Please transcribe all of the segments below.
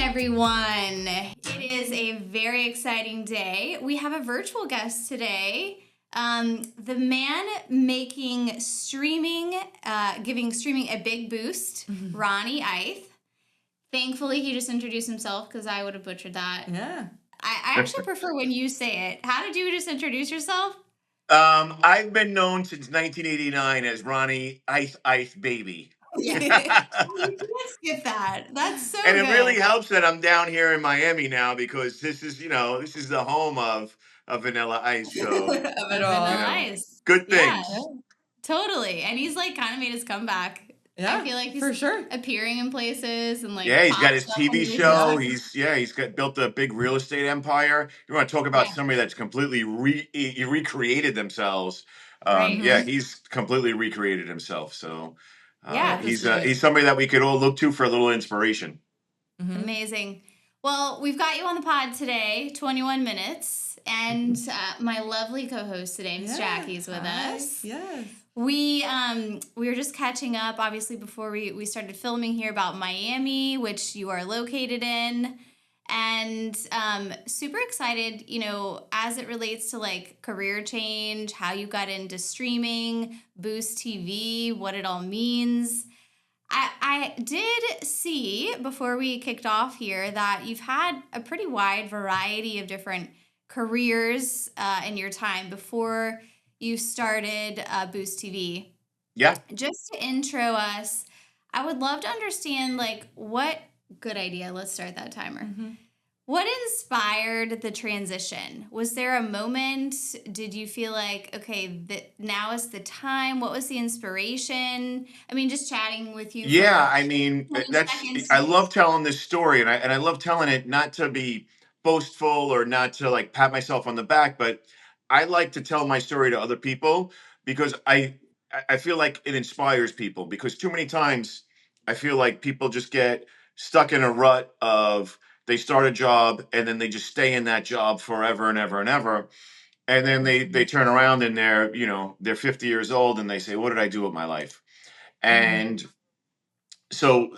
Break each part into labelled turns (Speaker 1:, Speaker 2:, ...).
Speaker 1: everyone. It is a very exciting day. We have a virtual guest today. The man making streaming, giving streaming a big boost, Ronnie Eith. Thankfully, he just introduced himself because I would have butchered that.
Speaker 2: Yeah.
Speaker 1: I actually prefer when you say it. How did you just introduce yourself?
Speaker 3: I've been known since 1989 as Ronnie Eith Baby.
Speaker 1: Yeah. You can't skip that. That's so
Speaker 3: And
Speaker 1: good.
Speaker 3: it really helps that I'm down here in Miami now because this is the home of Vanilla Ice. So
Speaker 2: Of it all.
Speaker 1: Vanilla Ice.
Speaker 3: good things.
Speaker 1: Yeah, totally. And he's like kind of made his comeback.
Speaker 2: Yeah,
Speaker 1: I feel like he's
Speaker 2: for sure.
Speaker 1: appearing in places and like
Speaker 3: Yeah, he's got his
Speaker 1: pops up on
Speaker 3: TV
Speaker 1: YouTube.
Speaker 3: show. He's built a big real estate empire. You want to talk about
Speaker 1: Yeah.
Speaker 3: somebody that's completely recreated themselves?
Speaker 1: Right.
Speaker 3: Yeah, he's completely recreated himself. So
Speaker 1: Yeah,
Speaker 3: he's
Speaker 2: that's great.
Speaker 3: somebody that we could all look to for a little inspiration.
Speaker 1: Amazing. Well, we've got you on the pod today, 21 minutes, and my lovely co-host today, Miss Jackie, is with us.
Speaker 2: Yes.
Speaker 1: We were just catching up, obviously, before we started filming here about Miami, which you are located in, and super excited, as it relates to like career change, how you got into streaming, Boost TV, what it all means. I did see before we kicked off here that you've had a pretty wide variety of different careers in your time before you started Boost TV.
Speaker 3: Yeah.
Speaker 1: Just to intro us, I would love to understand good idea. Let's start that timer. What inspired the transition? Was there a moment? Did you feel like, okay, now is the time? What was the inspiration? I mean, just chatting with you.
Speaker 3: Yeah, I mean,
Speaker 1: 20
Speaker 3: that's
Speaker 1: seconds.
Speaker 3: I love telling this story, and I love telling it not to be boastful or not to like pat myself on the back, but I like to tell my story to other people because I feel like it inspires people because too many times I feel like people just get stuck in a rut of they start a job and then they just stay in that job forever and ever and ever. And then they turn around and they're 50 years old and they say, what did I do with my life? And so,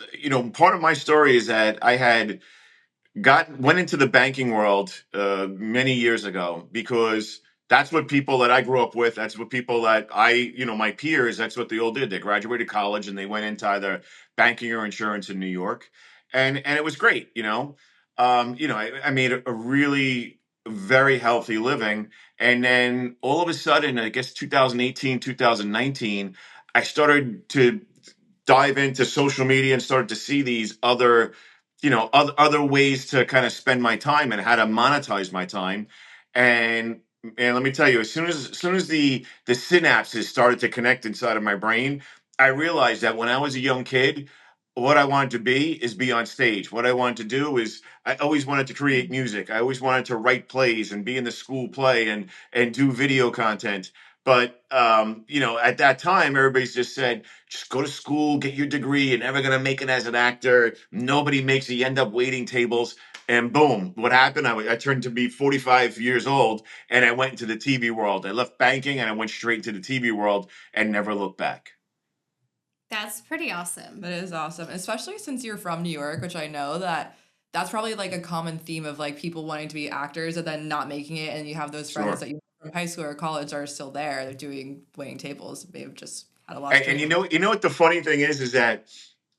Speaker 3: part of my story is that I had went into the banking world many years ago because that's what people that I grew up with, that's what people that my peers, that's what they all did. They graduated college and they went into either banking or insurance in New York. And it was great, I made a really very healthy living. And then all of a sudden, I guess 2018, 2019, I started to dive into social media and started to see these other ways to kind of spend my time and how to monetize my time. And let me tell you, as soon as the synapses started to connect inside of my brain, I realized that when I was a young kid, what I wanted to be on stage. What I wanted to do is I always wanted to create music. I always wanted to write plays and be in the school play and do video content. But at that time, everybody's just said, just go to school, get your degree. You're never gonna make it as an actor. Nobody makes it. You end up waiting tables. And boom, what happened? I turned to be 45 years old, and I went into the TV world. I left banking, and I went straight into the TV world, and never looked back.
Speaker 1: That's pretty awesome.
Speaker 2: That is awesome, especially since you're from New York, which I know that's probably like a common theme of like people wanting to be actors and then not making it, and you have those friends that you from high school or college are still there. They're waiting tables. They've just had a lot.
Speaker 3: And you know what the funny thing is that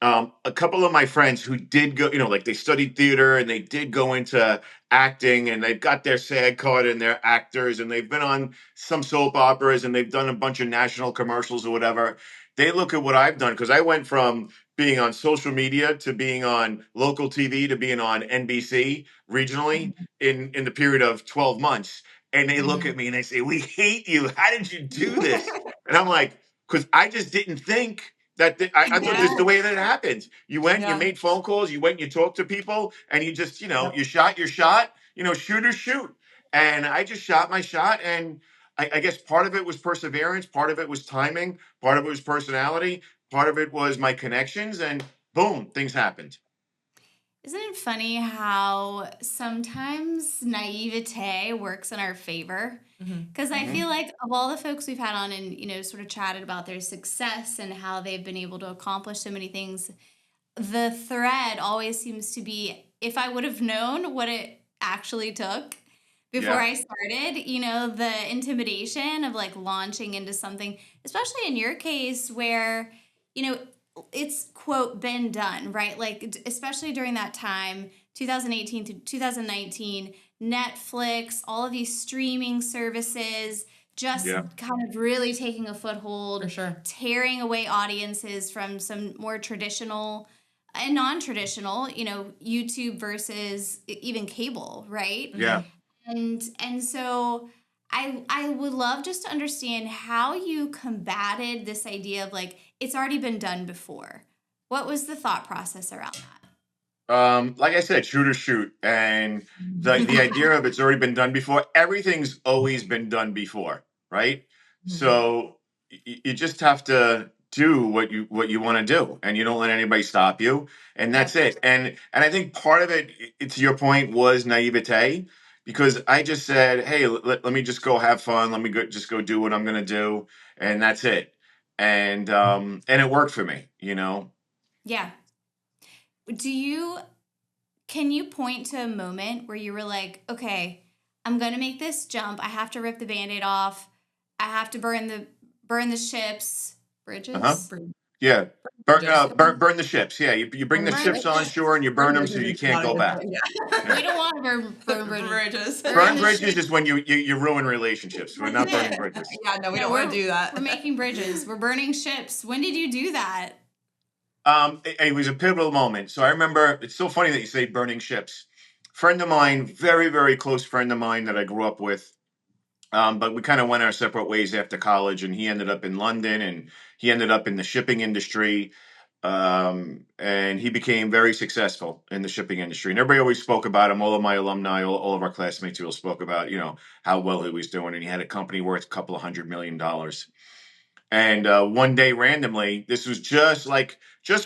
Speaker 3: a couple of my friends who did go, like they studied theater and they did go into acting and they've got their SAG card and they're actors and they've been on some soap operas and they've done a bunch of national commercials or whatever. They look at what I've done because I went from being on social media to being on local TV to being on NBC regionally in the period of 12 months. And they look at me and they say, we hate you. How did you do this? And I'm like, because I just didn't think that I thought this is the way that it happens. You went, you made phone calls, you went, you talked to people, and you just, you shot your shot, shoot or shoot. And I just shot my shot. And I guess part of it was perseverance, part of it was timing, part of it was personality, part of it was my connections, and boom, things happened.
Speaker 1: Isn't it funny how sometimes naivete works in our favor? Because I feel like of all the folks we've had on and, sort of chatted about their success and how they've been able to accomplish so many things, the thread always seems to be if I would have known what it actually took before
Speaker 3: Yeah.
Speaker 1: I started, you know, the intimidation of like launching into something, especially in your case where, you know, it's quote been done, right? Like especially during that time, 2018 to 2019, Netflix, all of these streaming services just
Speaker 3: Yeah.
Speaker 1: kind of really taking a foothold,
Speaker 2: For sure.
Speaker 1: tearing away audiences from some more traditional and non-traditional, you know, YouTube versus even cable, right?
Speaker 3: Yeah.
Speaker 1: And so I would love just to understand how you combated this idea of like it's already been done before. What was the thought process around
Speaker 3: Like I said, shoot or shoot. And the
Speaker 2: Mhm.
Speaker 3: idea of it's already been done before, everything's always been done before, right? So you just have to do what you want to do, and you don't let anybody stop you, and
Speaker 2: Yeah.
Speaker 3: that's it. And I think part of it, to your point, was naivete, because I just said, hey, let me just go have fun, let me just go do what I'm gonna do, and that's it. And it worked for me, you know.
Speaker 1: Yeah. Do you Can you point to a moment where you were like, okay, I'm gonna make this jump. I have to rip the band-aid off. I have to burn the ships,
Speaker 3: Uh-huh.
Speaker 1: bridges.
Speaker 3: Yeah.
Speaker 2: Just
Speaker 3: Burn the ships. Yeah, you bring
Speaker 2: burn
Speaker 3: the
Speaker 2: the
Speaker 1: Burn
Speaker 3: ships on
Speaker 2: ships.
Speaker 3: shore and you burn
Speaker 2: Burn
Speaker 3: them so
Speaker 2: bridges
Speaker 3: you
Speaker 2: is
Speaker 3: can't
Speaker 2: not a
Speaker 3: go
Speaker 2: good
Speaker 3: back.
Speaker 2: thing.
Speaker 3: Yeah.
Speaker 1: We don't want to burn bridges.
Speaker 2: Bridges.
Speaker 1: Burn
Speaker 3: Burn
Speaker 1: the
Speaker 3: bridges
Speaker 1: ship.
Speaker 3: is when you ruin relationships. We're not burning bridges.
Speaker 2: Yeah, no, we
Speaker 1: No,
Speaker 2: don't want to do that.
Speaker 1: we're making bridges. We're burning ships. When did you do that?
Speaker 3: It was a pivotal moment. So I remember, it's so funny that you say burning ships. Friend of mine, very, very close friend of mine that I grew up with. But we kind of went our separate ways after college, and he ended up in London, and he ended up in the shipping industry. And he became very successful in the shipping industry. And everybody always spoke about him. All of my alumni, all of our classmates, all spoke about, how well he was doing. And he had a company worth a couple of $100 million. And one day, randomly, this was just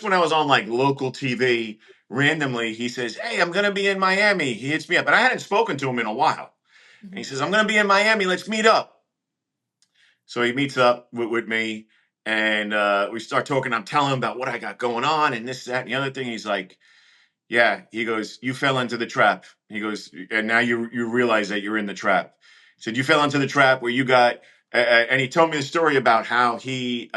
Speaker 3: when I was on like local TV. Randomly, he says, "Hey, I'm gonna be in Miami." He hits me up, and I hadn't spoken to him in a while. And he says, "I'm gonna be in Miami. Let's meet up." So he meets up with me, and we start talking. I'm telling him about what I got going on and this, that, and the other thing. He's like, "Yeah." He goes, "You fell into the trap." He goes, "And now you realize that you're in the trap." He said, "You fell into the trap where you got," and he told me the story about how he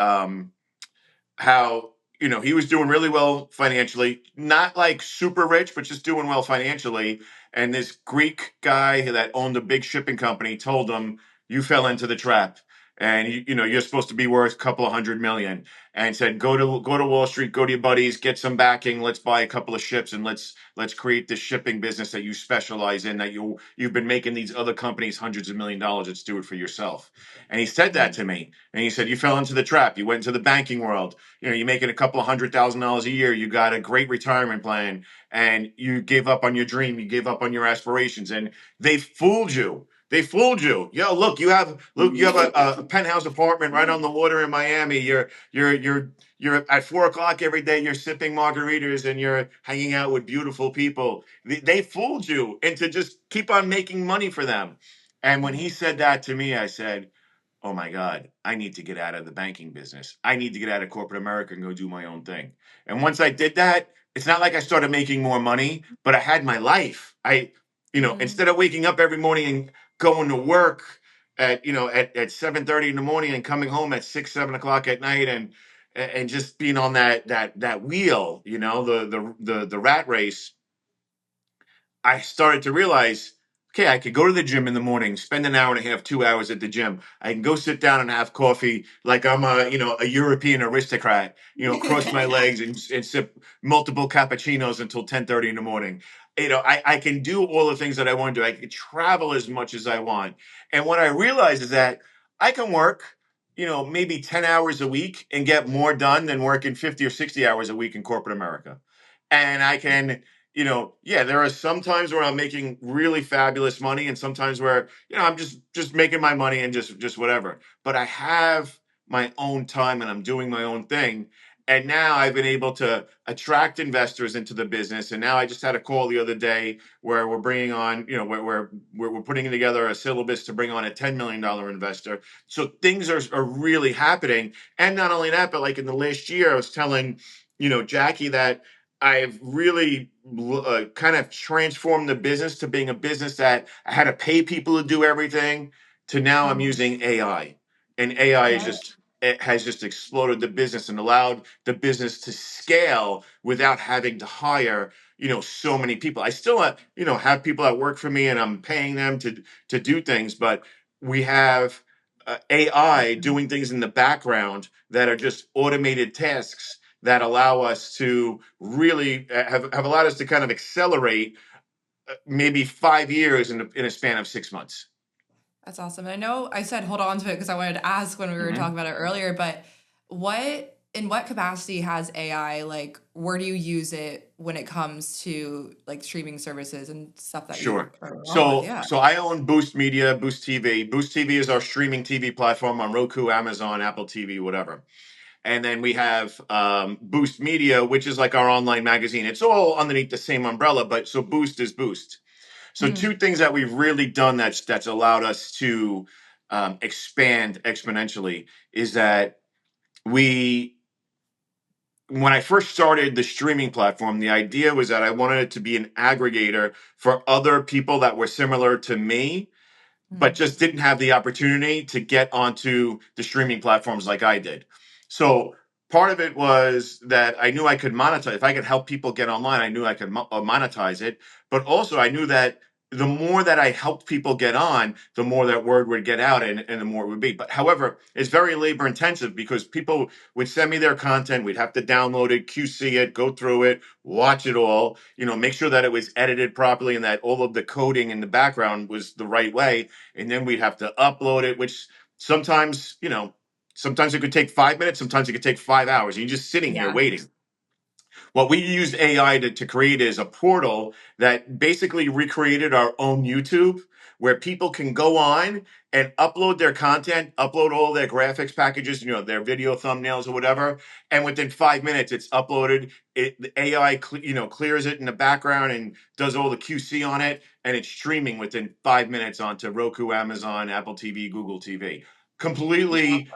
Speaker 3: was doing really well financially, not like super rich, but just doing well financially. And this Greek guy that owned a big shipping company told him, "You fell into the trap, and you're supposed to be worth a couple of $100 million." And said, "Go to Wall Street, go to your buddies, get some backing. Let's buy a couple of ships, and let's create this shipping business that you specialize in. That you've been making these other companies hundreds of $1 millions. Let's do it for yourself." And he said that to me, and he said, "You fell into the trap. You went into the banking world. You're making a couple of $100,000 a year. You got a great retirement plan, and you gave up on your dream. You gave up on your aspirations, and they fooled you. They fooled you. Yo, look, you have a penthouse apartment right on the water in Miami. You're at 4 o'clock every day. You're sipping margaritas and you're hanging out with beautiful people. They fooled you into just keep on making money for them." And when he said that to me, I said, "Oh my God, I need to get out of the banking business. I need to get out of corporate America and go do my own thing." And once I did that, it's not like I started making more money, but I had my life. Instead of waking up every morning and going to work at 7:30 in the morning and coming home at 6, 7 o'clock at night, and just being on that wheel, the rat race. I started to realize, okay, I could go to the gym in the morning, spend an hour and a half, 2 hours at the gym. I can go sit down and have coffee like I'm a European aristocrat, cross my legs and sip multiple cappuccinos until 10:30 in the morning. I can do all the things that I want to do. I can travel as much as I want. And what I realized is that I can work, maybe 10 hours a week and get more done than working 50 or 60 hours a week in corporate America. And I can, yeah, there are some times where I'm making really fabulous money, and sometimes where, I'm just making my money and just whatever. But I have my own time and I'm doing my own thing. And now I've been able to attract investors into the business. And now I just had a call the other day where we're bringing on, we're putting together a syllabus to bring on a $10 million investor. So things are really happening. And not only that, but like in the last year, I was telling, Jackie that I've really kind of transformed the business to being a business that I had to pay people to do everything to now I'm using AI. And AI is
Speaker 2: Right.
Speaker 3: just it has just exploded the business and allowed the business to scale without having to hire, so many people. I still have people that work for me and I'm paying them to do things, but we have AI doing things in the background that are just automated tasks that allow us to really have allowed us to kind of accelerate maybe 5 years in a span of 6 months.
Speaker 2: That's awesome. And I know I said hold on to it because I wanted to ask when we were
Speaker 3: Mhm.
Speaker 2: talking about it earlier, but in what capacity has AI, like, where do you use it when it comes to like streaming services and stuff that you
Speaker 3: Sure.
Speaker 2: are involved with?
Speaker 3: So
Speaker 2: Yeah.
Speaker 3: so I own Boost Media, Boost TV. Boost TV is our streaming TV platform on Roku, Amazon, Apple TV, whatever. And then we have Boost Media, which is like our online magazine. It's all underneath the same umbrella, but so Boost is Boost. So
Speaker 2: Mhm.
Speaker 3: two things that we've really done that's allowed us to expand exponentially is that we when I first started the streaming platform, the idea was that I wanted it to be an aggregator for other people that were similar to me but
Speaker 2: Mhm.
Speaker 3: just didn't have the opportunity to get onto the streaming platforms like I did. So part of it was that I knew I could monetize. If I could help people get online, I knew I could monetize it. But also, I knew that the more that I helped people get on, the more that word would get out and the more it would be. But however, it's very labor intensive because people would send me their content. We'd have to download it, QC it, go through it, watch it all, make sure that it was edited properly and that all of the coding in the background was the right way, and then we'd have to upload it, which sometimes, sometimes it could take 5 minutes, sometimes it could take 5 hours. And you're just sitting here
Speaker 2: Yeah.
Speaker 3: waiting. What we used AI to create is a portal that basically recreated our own YouTube where people can go on and upload their content, upload all their graphics packages, their video thumbnails or whatever. And within 5 minutes, it's uploaded. The AI, clears it in the background and does all the QC on it. And it's streaming within 5 minutes onto Roku, Amazon, Apple TV, Google TV. Completely,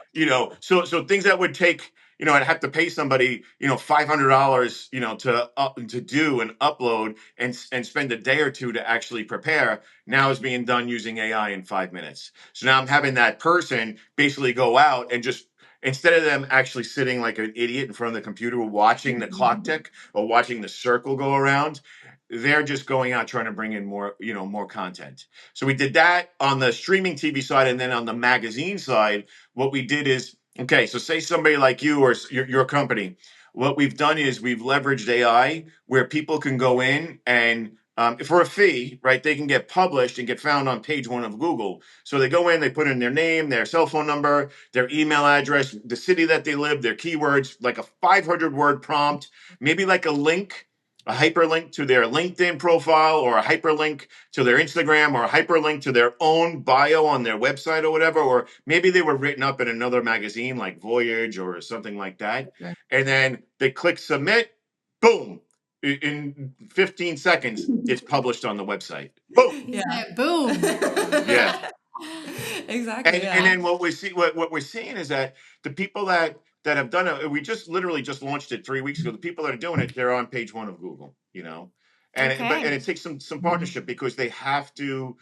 Speaker 3: so things that would take I'd have to pay somebody, $500, to do and upload and spend a day or two to actually prepare. Now is being done using AI in 5 minutes. So now I'm having that person basically go out and just instead of them actually sitting like an idiot in front of the computer watching the clock tick or watching the circle go around, they're just going out trying to bring in more content. So we did that on the streaming TV side, and then on the magazine side, what we did is okay, so say somebody like you or your company, what we've done is we've leveraged AI where people can go in and for a fee, right, they can get published and get found on page one of Google. So they go in, they put in their name, their cell phone number, their email address, the city that they live, their keywords, like a 500-word prompt, maybe like a hyperlink to their LinkedIn profile or a hyperlink to their Instagram or a hyperlink to their own bio on their website or whatever, or maybe they were written up in another magazine like Voyage or something like that.
Speaker 2: Sure.
Speaker 3: And then they click submit, boom. In 15 seconds, it's published on the website. Boom.
Speaker 2: Yeah.
Speaker 1: Boom.
Speaker 3: Yeah.
Speaker 2: Exactly.
Speaker 3: And
Speaker 2: Yeah.
Speaker 3: then what we're seeing is that the people that have done it, we just literally just launched it 3 weeks ago. The people that are doing it, they're on page one of Google, and
Speaker 1: Okay.
Speaker 3: it takes some partnership because they have to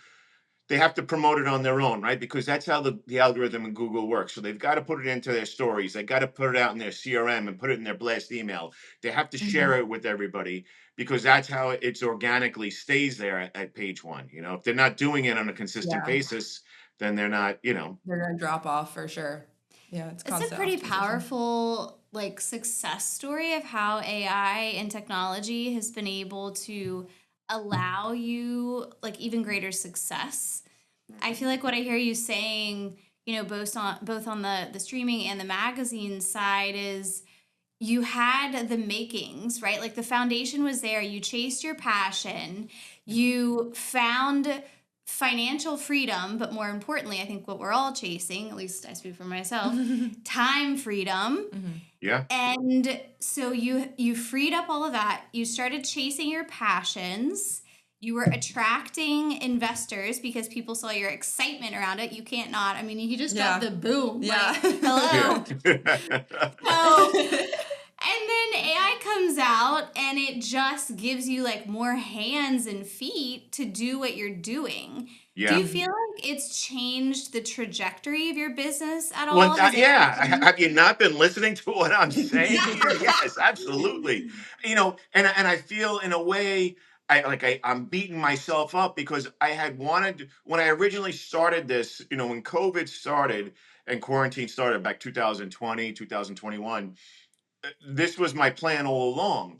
Speaker 3: promote it on their own, right? Because that's how the algorithm in Google works. So they've got to put it into their stories. They got to put it out in their CRM and put it in their blast email. They have to share
Speaker 2: Mhm.
Speaker 3: it with everybody because that's how it's organically stays there at page one. If they're not doing it on a consistent
Speaker 2: Yeah.
Speaker 3: basis, then they're not.
Speaker 2: They're gonna drop off for sure. Yeah, it's
Speaker 1: It's a
Speaker 2: constant
Speaker 1: pretty
Speaker 2: optimization.
Speaker 1: powerful like success story of how AI and technology has been able to allow you like even greater success. I feel like what I hear you saying, both on the streaming and the magazine side is you had the makings, right? Like the foundation was there. You chased your passion. You found financial freedom, but more importantly, I think what we're all chasing, at least I speak for myself, time freedom.
Speaker 2: Mhm.
Speaker 3: Yeah.
Speaker 1: And so you freed up all of that. You started chasing your passions. You were attracting investors because people saw your excitement around it. You can't not. I mean, you just
Speaker 2: Yeah.
Speaker 1: dropped the boom.
Speaker 2: Yeah.
Speaker 1: Like, hello.
Speaker 3: Yeah.
Speaker 1: So, and then AI comes out out, and it just gives you like more hands and feet to do what you're doing. Do you
Speaker 3: Yeah.
Speaker 1: feel like it's changed the trajectory of your business at
Speaker 3: Well,
Speaker 1: all? Has it
Speaker 3: yeah.
Speaker 1: changed?
Speaker 3: Have you not been listening to what I'm saying here? Yes, absolutely. And I feel in a way I'm beating myself up because I had wanted when I originally started this, when COVID started and quarantine started back 2020, 2021, this was my plan all along.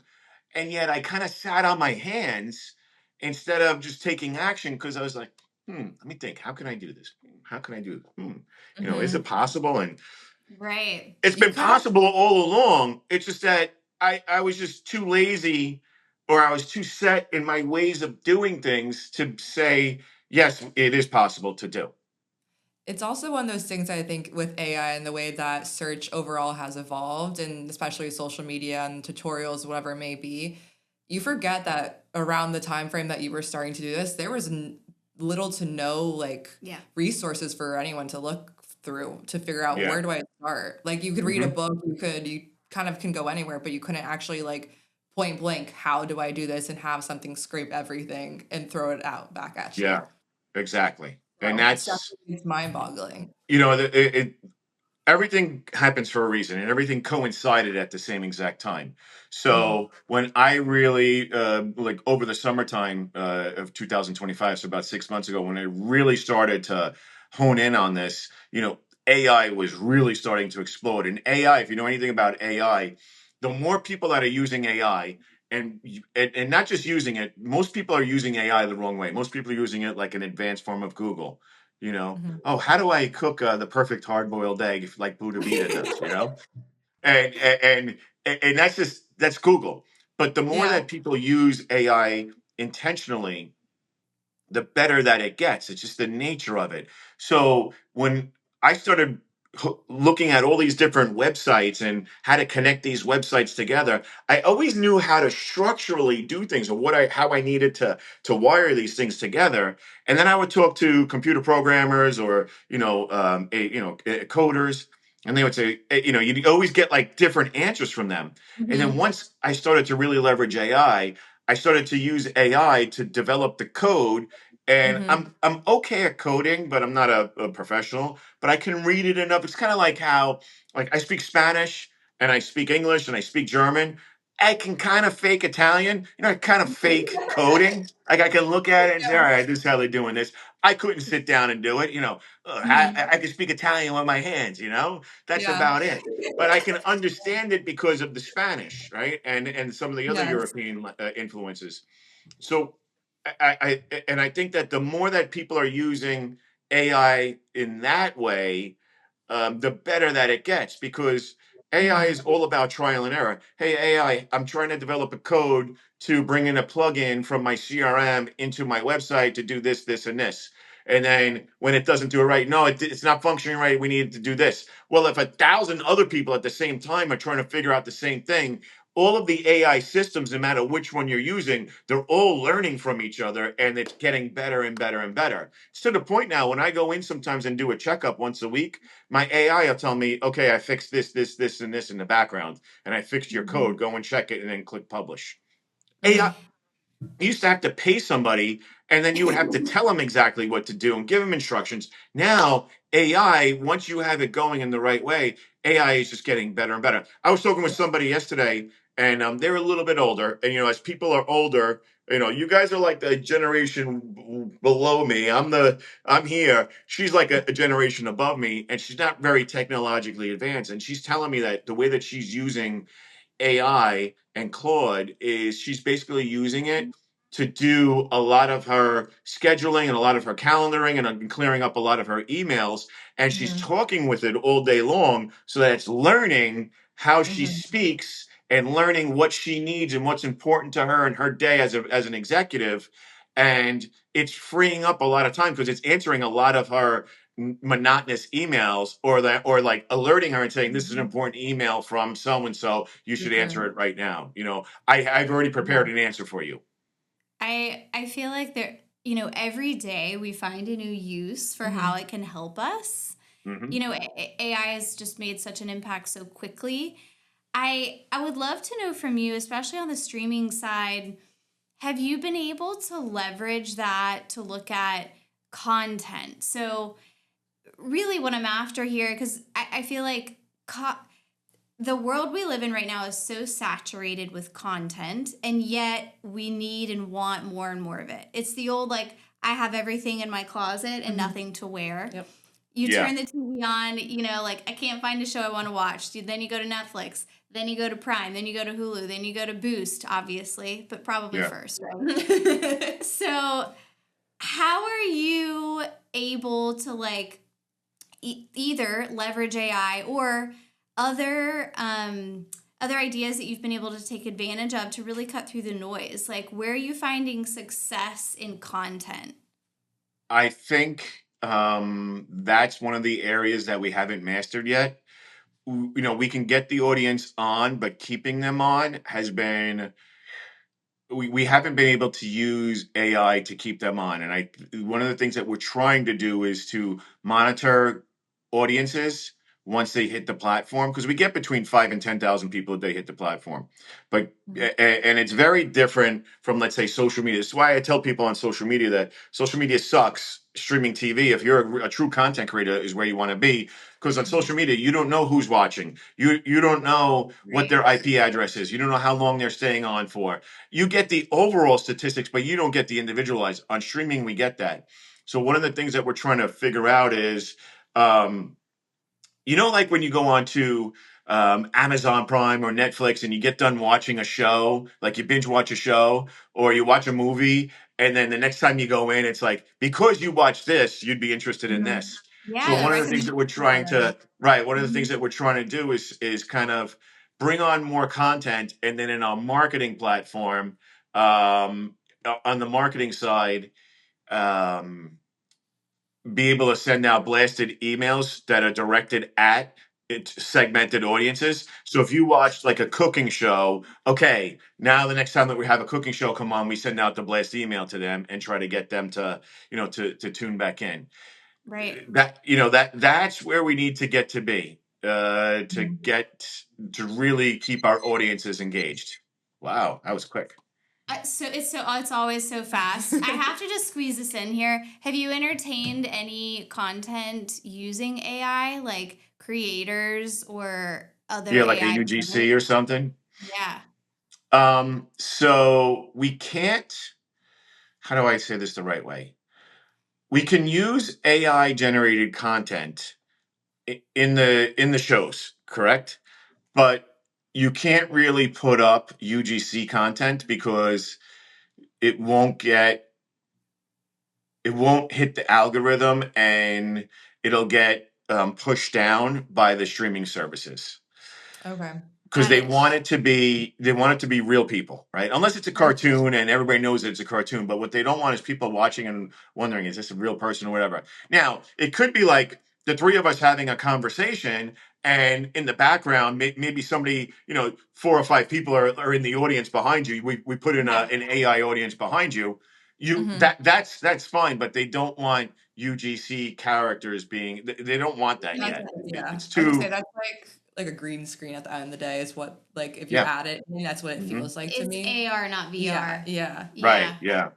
Speaker 3: And yet I kind of sat on my hands instead of just taking action because I was like, let me think. How can I do this? How can I do it? Is it
Speaker 2: Mhm.
Speaker 3: possible? And
Speaker 1: Right.
Speaker 3: it's
Speaker 2: You
Speaker 3: been
Speaker 2: kind of
Speaker 3: possible all along. It's just that I was just too lazy or I was too set in my ways of doing things to say, yes, it is possible to do.
Speaker 2: It's also one of those things I think with AI and the way that search overall has evolved, and especially social media and tutorials, whatever it may be, you forget that around the time frame that you were starting to do this, there was little to no like
Speaker 1: Yeah.
Speaker 2: resources for anyone to look through to figure out
Speaker 3: Yeah.
Speaker 2: where do I start. Like you could read a
Speaker 3: Hmm.
Speaker 2: book, you kind of can go anywhere, but you couldn't actually like point blank, how do I do this and have something scrape everything and throw it out back at you.
Speaker 3: Yeah, exactly. And
Speaker 2: So it's
Speaker 3: that's,
Speaker 2: definitely it's mind boggling.
Speaker 3: everything happens for a reason and everything coincided at the same exact time. So when I really like over the summertime of 2025, so about 6 months ago, when I really started to hone in on this, AI was really starting to explode. And AI, if you know anything about AI, the more people that are using AI, and not just using it, most people are using AI the wrong way. Most people are using it like an advanced form of Google. you know
Speaker 2: Mhm.
Speaker 3: oh, how do I cook the perfect hard-boiled egg like Buddha Vita does, and that's Google. But the more
Speaker 2: Yeah.
Speaker 3: that people use AI intentionally, the better that it gets. It's just the nature of it. So when I started looking at all these different websites and how to connect these websites together, I always knew how to structurally do things or how I needed to wire these things together. And then I would talk to computer programmers or coders, and they would say, you'd always get like different answers from them. And then
Speaker 2: Mhm.
Speaker 3: once I started to really leverage AI, I started to use AI to develop the code, and
Speaker 2: Mhm.
Speaker 3: I'm okay at coding, but I'm not a professional. But I can read it enough. It's kind of like how like I speak Spanish and I speak English and I speak German. I can kind of fake Italian, kind of fake coding. Like I can look at it and say, all
Speaker 2: Yeah.
Speaker 3: right, this is how they're doing this. I couldn't sit down and do it.
Speaker 2: Mhm.
Speaker 3: I can speak Italian with my hands. That's
Speaker 2: Yeah.
Speaker 3: about it. But I can understand it because of the Spanish, right? And some of the other
Speaker 2: Yes.
Speaker 3: European influences. So I think that the more that people are using AI in that way, the better that it gets because AI is
Speaker 2: Mhm.
Speaker 3: all about trial and error. Hey, AI, I'm trying to develop a code to bring in a plugin from my CRM into my website to do this, this, and this. And then when it doesn't do it right, no, it's not functioning right. We need to do this. Well, if 1,000 other people at the same time are trying to figure out the same thing, all of the AI systems, no matter which one you're using, they're all learning from each other and it's getting better and better and better. It's to the point now when I go in sometimes and do a checkup once a week, my AI will tell me, okay, I fixed this, this, this, and this in the background, and I fixed your code.
Speaker 2: Mhm.
Speaker 3: Go and check it and then click publish. AI,
Speaker 2: Mhm.
Speaker 3: you used to have to pay somebody and then you would have to tell them exactly what to do and give them instructions. Now, AI, once you have it going in the right way, AI is just getting better and better. I was talking with somebody yesterday and they're a little bit older. And, as people are older, you guys are like the generation below me. I'm here. She's like a generation above me and she's not very technologically advanced. And she's telling me that the way that she's using AI and Claude is she's basically using it to do a lot of her scheduling and a lot of her calendaring and clearing up a lot of her emails. And she's
Speaker 2: Mhm.
Speaker 3: talking with it all day long so that it's learning how she
Speaker 2: Mhm.
Speaker 3: speaks and learning what she needs and what's important to her in her day as an executive. And it's freeing up a lot of time because it's answering a lot of her monotonous emails or like alerting her and saying this is an
Speaker 2: Mhm.
Speaker 3: important email from so and so, you
Speaker 2: For
Speaker 3: should answer
Speaker 2: sure.
Speaker 3: it right now. I've already
Speaker 2: Yeah.
Speaker 3: prepared an answer for you.
Speaker 1: I feel like every day we find a new use for how
Speaker 2: Mhm.
Speaker 1: it can help us.
Speaker 3: Hmm.
Speaker 1: AI has just made such an impact so quickly. I would love to know from you, especially on the streaming side, have you been able to leverage that to look at content? So really what I'm after here, because I feel like the world we live in right now is so saturated with content, and yet we need and want more and more of it. It's the old, like, I have everything in my closet and nothing to wear.
Speaker 2: Yep.
Speaker 1: You
Speaker 3: Yeah.
Speaker 1: turn the TV on, like, I can't find a show I want to watch. Then you go to Netflix, then you go to Prime, then you go to Hulu, then you go to Boost, obviously, but probably
Speaker 3: Yeah.
Speaker 1: first, right? So how are you able to, like, either leverage AI or other ideas that you've been able to take advantage of to really cut through the noise? Like, where are you finding success in content?
Speaker 3: I think that's one of the areas that we haven't mastered yet. We can get the audience on, but keeping them on has been we haven't been able to use AI to keep them on. And one of the things that we're trying to do is to monitor audiences once they hit the platform, because we get between 5 and 10,000 people a day hit the platform. But and it's very different from, let's say, social media. That's why I tell people on social media that social media sucks. Streaming TV, if you're a true content creator, is where you want to be, because on social media you don't know who's watching. You don't know what their IP address is. You don't know how long they're staying on for. You get the overall statistics, but you don't get the individualized. On streaming, we get that. So one of the things that we're trying to figure out is, like when you go on to Amazon Prime or Netflix and you get done watching a show, like you binge watch a show or you watch a movie, and then the next time you go in, it's like, because you watch this, you'd be interested in this. So
Speaker 1: Yeah, the
Speaker 3: one of the things that we're trying to, right, one of the things that we're trying to do is kind of bring on more content, and then in our marketing platform, on the marketing side, um, be able to send out blasted emails that are directed at segmented audiences. So if you watch like a cooking show, okay, now the next time that we have a cooking show come on, we send out the blast email to them and try to get them to, to tune back in.
Speaker 1: right.
Speaker 3: That's where we need to get to be, to really keep our audiences engaged. Wow, that was quick.
Speaker 1: It's always so fast. I have to just squeeze this in here. Have you entertained any content using AI, like creators or other
Speaker 3: Yeah, like a
Speaker 1: AI?
Speaker 3: UGC or something.
Speaker 1: Yeah.
Speaker 3: So we can't, how do I say this the right way? We can use AI generated content in the shows, correct? But you can't really put up UGC content because it won't hit the algorithm, and it'll get pushed down by the streaming services.
Speaker 2: Okay.
Speaker 3: Because
Speaker 1: Got it.
Speaker 3: they want it to be real people, right? Unless it's a cartoon and everybody knows that it's a cartoon. But what they don't want is people watching and wondering, is this a real person or whatever? Now, it could be like the three of us having a conversation, and in the background, maybe somebody, 4 or 5 people are in the audience behind you. We put in
Speaker 1: Yeah.
Speaker 3: an AI audience behind you.
Speaker 2: Mhm.
Speaker 3: That's fine, but they don't want UGC characters being. They don't want that
Speaker 2: That's
Speaker 3: yet.
Speaker 2: yeah.
Speaker 3: It's
Speaker 2: I was gonna say
Speaker 3: too.
Speaker 2: that's like a green screen at the end of the day is what, like, if you
Speaker 3: Yeah.
Speaker 2: add it in, that's what it
Speaker 3: Hmm.
Speaker 2: feels like to
Speaker 1: It's
Speaker 2: me.
Speaker 1: AR, not
Speaker 2: Yeah,
Speaker 1: VR.
Speaker 2: yeah.
Speaker 3: Right.
Speaker 1: Yeah.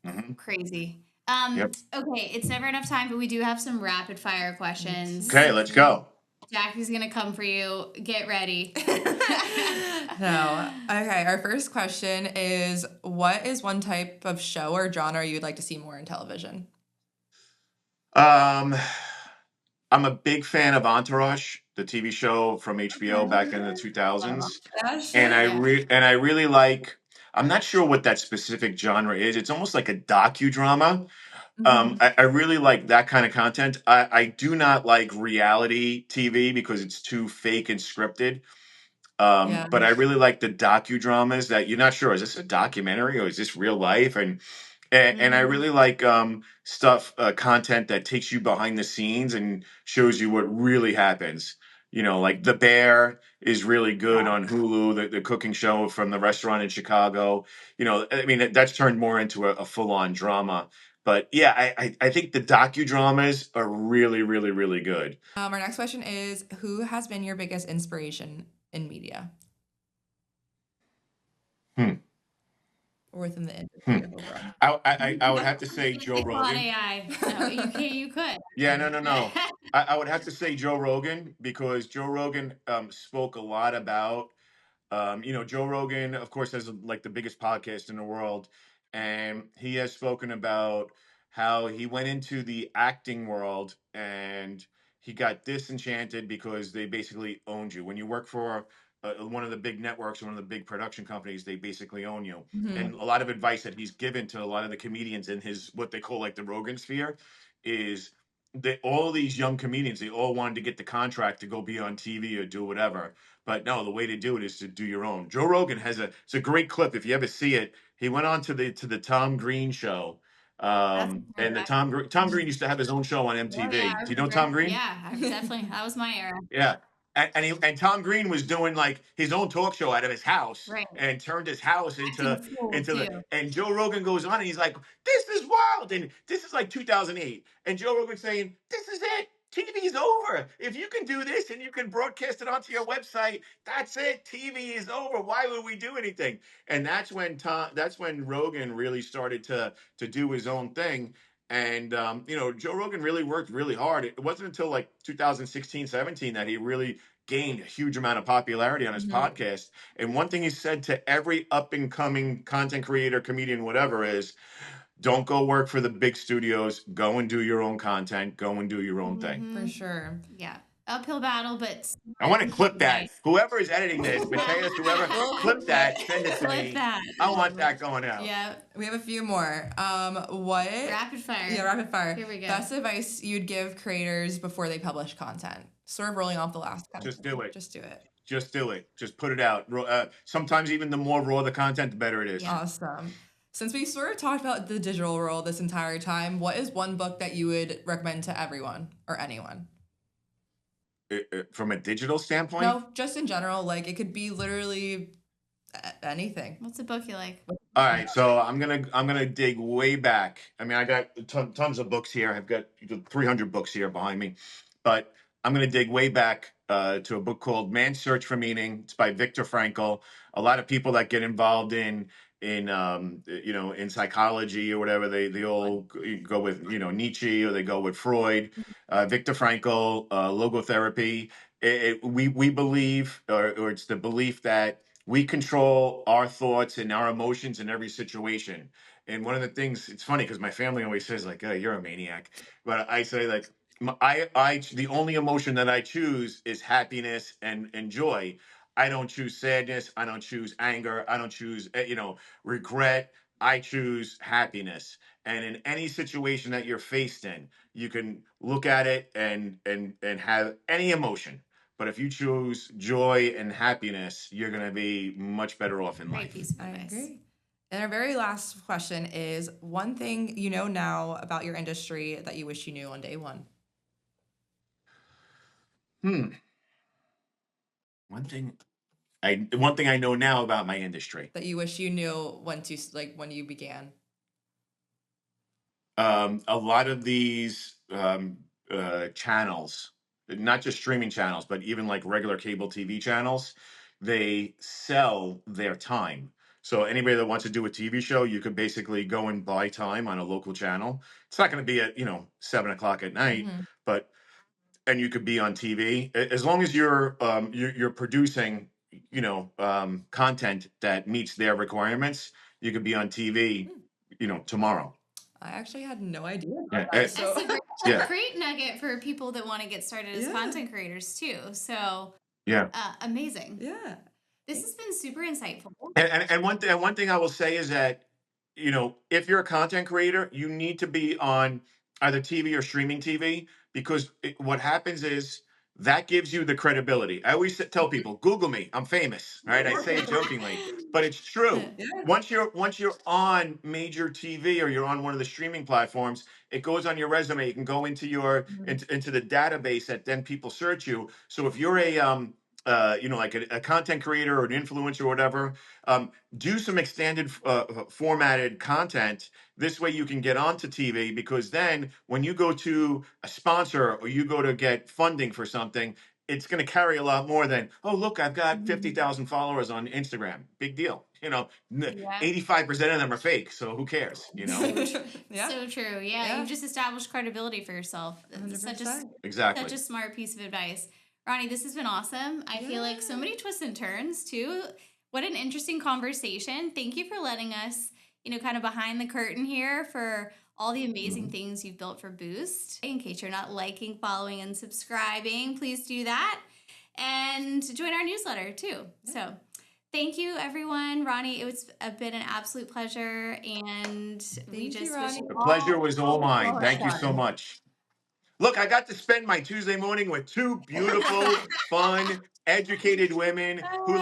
Speaker 3: Yeah. Hmm.
Speaker 1: Crazy.
Speaker 3: Yep.
Speaker 1: Okay, it's never enough time, but we do have some rapid fire
Speaker 3: Okay,
Speaker 1: questions.
Speaker 3: let's go.
Speaker 1: Jackie's gonna come for you. Get ready.
Speaker 2: No. Okay, our first question is, what is one type of show or genre you'd like to see more in television?
Speaker 3: Um, I'm a big fan of Entourage, the TV show from HBO
Speaker 2: Okay.
Speaker 3: back in the
Speaker 1: Love
Speaker 3: 2000s,
Speaker 2: That
Speaker 3: and
Speaker 2: show.
Speaker 1: Yeah.
Speaker 3: I really like. I'm not sure what that specific genre is. It's almost like a docudrama.
Speaker 2: Mhm.
Speaker 3: I really like that kind of content. I do not like reality TV because it's too fake and scripted.
Speaker 2: Yeah.
Speaker 3: But I really like the docudramas that you're not sure, is this a documentary or is this real life? And I
Speaker 1: Mhm.
Speaker 3: really like stuff, content that takes you behind the scenes and shows you what really happens. Like The Bear is really good on Hulu, the cooking show from the restaurant in Chicago. I mean, that's turned more into a full-on drama. But yeah, I think the docudramas are really, really, really good.
Speaker 2: Our next question is, who has been your biggest inspiration in media
Speaker 3: Hmm.
Speaker 2: or within the
Speaker 3: Hmm.
Speaker 2: industry overall?
Speaker 3: I would have to say Joe
Speaker 1: It's on
Speaker 3: Rogan.
Speaker 1: AI. No, you can't. You could.
Speaker 3: Yeah, no. I would have to say Joe Rogan because Joe Rogan spoke a lot about Joe Rogan, of course, has like the biggest podcast in the world, and he has spoken about how he went into the acting world and he got disenchanted because they basically owned you. When you work for one of the big networks, one of the big production companies, they basically own you. And a lot of advice that he's given to a lot of the comedians in his what they call like the Rogan sphere is that all these young comedians, they all wanted to get the contract to go be on TV or do whatever. But no, the way to do it is to do your own. Joe Rogan it's a great clip if you ever see it. He went on to the Tom Green show.
Speaker 1: That's
Speaker 3: And the
Speaker 1: perfect.
Speaker 3: Tom Green used to have his own show on
Speaker 1: Oh yeah,
Speaker 3: MTV.
Speaker 1: I
Speaker 3: Do you know
Speaker 1: remember.
Speaker 3: Tom Green?
Speaker 1: Yeah, definitely. That was my era.
Speaker 3: Yeah. And Tom Green was doing like his own talk show out of his house
Speaker 1: Right.
Speaker 3: and turned his house
Speaker 1: Acting school
Speaker 3: into
Speaker 1: too.
Speaker 3: the and Joe Rogan goes on and he's like, this is wild. And this is like 2008. And Joe Rogan saying, this is it. TV's over. If you can do this and you can broadcast it onto your website, that's it. TV is over. Why would we do anything? And that's when Rogan really started to do his own thing. And Joe Rogan really worked really hard. It wasn't until like 2016, 17 that he really gained a huge amount of popularity on his podcast. And one thing he said to every up and coming content creator, comedian, whatever is, don't go work for the big studios. Go and do your own content. Go and do your own thing.
Speaker 2: For sure.
Speaker 1: Yeah. Uphill battle, but
Speaker 3: I want to clip that.
Speaker 1: Nice.
Speaker 3: Whoever is editing this, Mateus, whoever, clip that, send it to
Speaker 1: Clip
Speaker 3: me.
Speaker 1: that.
Speaker 3: I want that going out.
Speaker 1: Yeah.
Speaker 2: We have a few more. What?
Speaker 1: Rapid fire.
Speaker 2: Yeah, rapid fire.
Speaker 1: Here we go.
Speaker 2: Best advice you'd give creators before they publish content. Sort of rolling off the last.
Speaker 3: Just do it.
Speaker 2: Just do it.
Speaker 3: Just do it. Just put it out. Sometimes even the more raw the content, the better it is.
Speaker 1: Yeah.
Speaker 2: Awesome. Since we sort of talked about the digital world this entire time, what is one book that you would recommend to everyone or anyone?
Speaker 3: From a digital standpoint?
Speaker 2: No, just in general. Like it could be literally anything.
Speaker 1: What's a book you like?
Speaker 3: All right, so I'm gonna dig way back. I mean, I got tons of books here. I've got 300 books here behind me, but I'm gonna dig way back to a book called Man's Search for Meaning. It's by Viktor Frankl. A lot of people that get involved in in psychology or whatever, they all go with Nietzsche or they go with Freud. Viktor Frankl, logotherapy. We believe, or it's the belief that we control our thoughts and our emotions in every situation. And one of the things, it's funny because my family always says like, "Oh, you're a maniac," but I say like, the only emotion that I choose is happiness and joy. I don't choose sadness. I don't choose anger. I don't choose regret. I choose happiness. And in any situation that you're faced in, you can look at it and have any emotion. But if you choose joy and happiness, you're going to be much better off in
Speaker 1: Great
Speaker 3: life.
Speaker 1: piece of
Speaker 2: I
Speaker 1: advice.
Speaker 2: agree. And our very last question is one thing you know now about your industry that you wish you knew on day one.
Speaker 3: One thing I know now about my industry.
Speaker 2: That you wish you knew when you began.
Speaker 3: A lot of these channels, not just streaming channels, but even like regular cable TV channels, they sell their time. So anybody that wants to do a TV show, you could basically go and buy time on a local channel. It's not going to be at 7 o'clock at night, but and you could be on TV as long as you're producing content that meets their requirements. You could be on TV tomorrow.
Speaker 2: I actually had no idea.
Speaker 3: Yeah,
Speaker 1: That's a great,
Speaker 3: Yeah.
Speaker 1: great nugget for people that want to get started as content creators too. So
Speaker 3: Yeah.
Speaker 1: amazing.
Speaker 2: Yeah.
Speaker 1: This has been super insightful.
Speaker 3: And one thing I will say is that, if you're a content creator, you need to be on either TV or streaming TV because what happens is that gives you the credibility. I always tell people, Google me, I'm famous. All right, I say it jokingly, but it's true.
Speaker 2: Yeah.
Speaker 3: Once you're on major TV or you're on one of the streaming platforms, it goes on your resume. You can go into into the database that then people search you. So if you're like a content creator or an influencer or whatever, do some extended formatted content. This way you can get onto TV because then when you go to a sponsor or you go to get funding for something, it's going to carry a lot more than, oh, look, I've got
Speaker 2: Mhm.
Speaker 3: 50,000 followers on Instagram. Big deal. You know,
Speaker 1: Yeah.
Speaker 3: 85% of them are fake. So who cares? You know?
Speaker 1: So true.
Speaker 2: Yeah.
Speaker 1: So true. Yeah,
Speaker 2: Yeah.
Speaker 1: you've just established credibility for yourself. Such a
Speaker 2: 100%.
Speaker 3: Exactly.
Speaker 1: such a smart piece of advice. Ronnie, this has been awesome. I feel like so
Speaker 2: Yeah.
Speaker 1: many twists and turns too. What an interesting conversation. Thank you for letting us, kind of behind the curtain here for all the amazing things you've built for Boost. In case you're not liking, following, and subscribing, please do that. And join our newsletter too. So thank you, everyone. Ronnie, it's been an absolute pleasure. And we
Speaker 2: Thank you,
Speaker 1: just wish
Speaker 2: Ronnie.
Speaker 1: you
Speaker 3: The pleasure was all mine.
Speaker 2: So much
Speaker 3: Thank you so
Speaker 2: fun.
Speaker 3: much. Look, I got to spend my Tuesday morning with two beautiful, fun, educated women who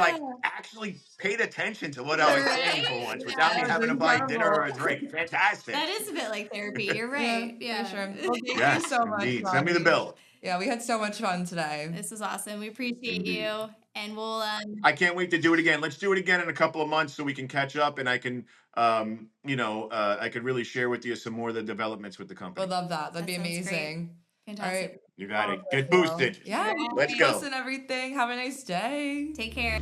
Speaker 3: actually paid attention to what I was saying for once without me
Speaker 2: That was
Speaker 3: having to buy dinner or a
Speaker 2: incredible.
Speaker 3: drink. Fantastic.
Speaker 1: that is a bit like therapy. You're right.
Speaker 2: Yeah,
Speaker 1: Yeah.
Speaker 2: for sure. Well, thank you
Speaker 3: Yes,
Speaker 2: so much,
Speaker 3: indeed. Send me the
Speaker 2: Ronnie.
Speaker 3: bill.
Speaker 2: Yeah, we had so much fun today.
Speaker 1: This was awesome. We appreciate
Speaker 3: Indeed.
Speaker 1: you. And we'll
Speaker 3: I can't wait to do it again. Let's do it again in a couple of months so we can catch up and I can, I could really share with you some more of the developments with the company.
Speaker 2: Would love that. That'd
Speaker 1: That
Speaker 2: be
Speaker 1: sounds great.
Speaker 2: amazing. All
Speaker 1: fantastic.
Speaker 2: right.
Speaker 3: You got it.
Speaker 2: Well,
Speaker 3: Get
Speaker 2: well,
Speaker 3: boosted.
Speaker 2: yeah,
Speaker 1: All
Speaker 2: we'll
Speaker 3: Let's
Speaker 2: keep
Speaker 3: go.
Speaker 2: posting everything. Have a nice day.
Speaker 1: Take care.